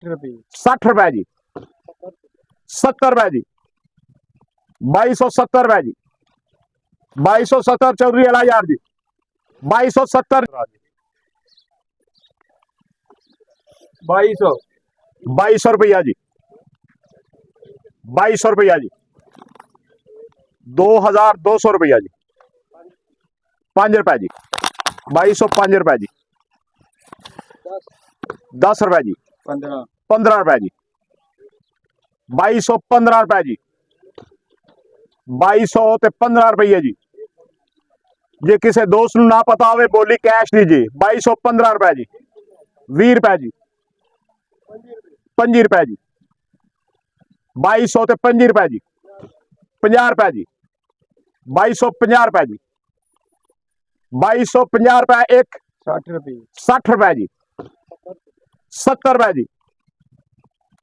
रुपये 60 रुपए जी 70 रुपए जी 2270 रुपए जी 2270 चौधरी अला यार जी 2270 2200 रुपया जी 2200 रुपया जी 2200 रुपया जी 5 रुपए जी 2205 रुपए जी 10 रुपए जी 15 रुपए जी 2215 रुपए जी 2200 ते 15 रुपये जी जे किसी दोस्त नूं ना पता होवे बोली कैश दी जी 2215 रुपए जी 20 रुपए जी 25 रुपए जी 2200 ते 25 रुपए जी 50 रुपए जी 2250 रुपए जी 2250 रुपए एक 60 रुपये 60 रुपए जी 70 रुपए जी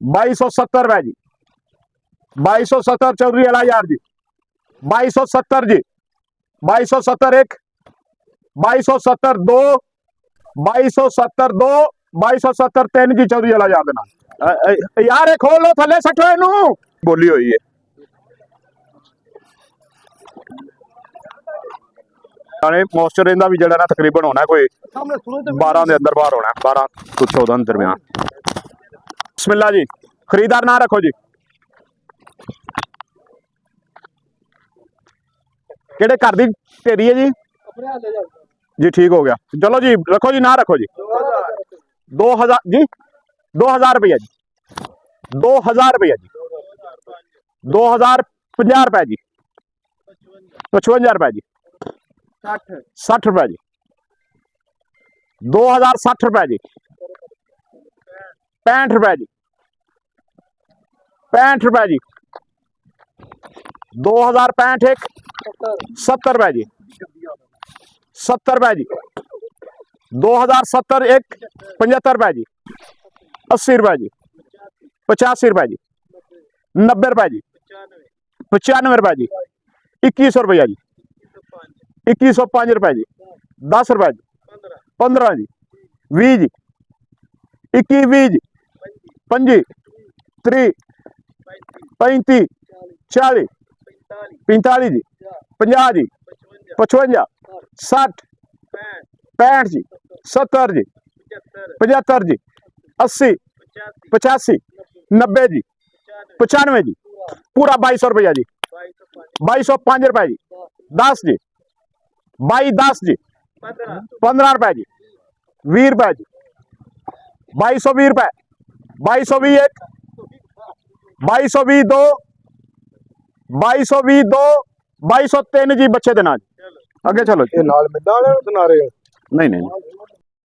2270 रुपए जी 2270 चौधरी अला यार जी 2270 जी 2270 एक 2270 दो 2270 दो 2270 तीन जी चौधरी अला यार देना यार खोल लो थले सटो इनू बोली हुई है मॉइस्चर इनका भी जड़ा ना तकरीबन होना कोई 12 के अंदर बाहर होना 12 तो 14 दरमियान बिस्मिल्लाह जी खरीदार ना रखो जी केड़े घर दी ढेरी है जी जी ठीक हो गया चलो जी रखो जी ना रखो जी 2000 जी 2000 रुपया जी 2000 रुपया जी 2050 रुपए जी 55 रुपए जी 60 रुपए जी 2060 रुपए जी 65 रुपए जी 65 रुपए जी 2065 एक 70 रुपए जी 70 रुपए जी 2070 एक 75 रुपए जी 80 रुपए जी 85 रुपए जी 90 रुपए जी 95 रुपए जी 2100 रुपया जी 2105 रुपए जी 10 रुपए जी 15 जी 20 जी 21 20 जी 25 30 35 40 45 जी 50 जी 55 60 65 जी 70 जी 75 जी 80 85 90 जी 95 जी पूरा 2200 रुपया जी 2205 रुपए जी 10 जी 22 10 जी 15 रुपए जी 20 रुपए जी 2220 रुपए 2220 एक 2220 दो 2220 दो 2203 जी बच्चे देना जी आगे चलो नाल मिलना वाले सुना रहे हो नहीं नहीं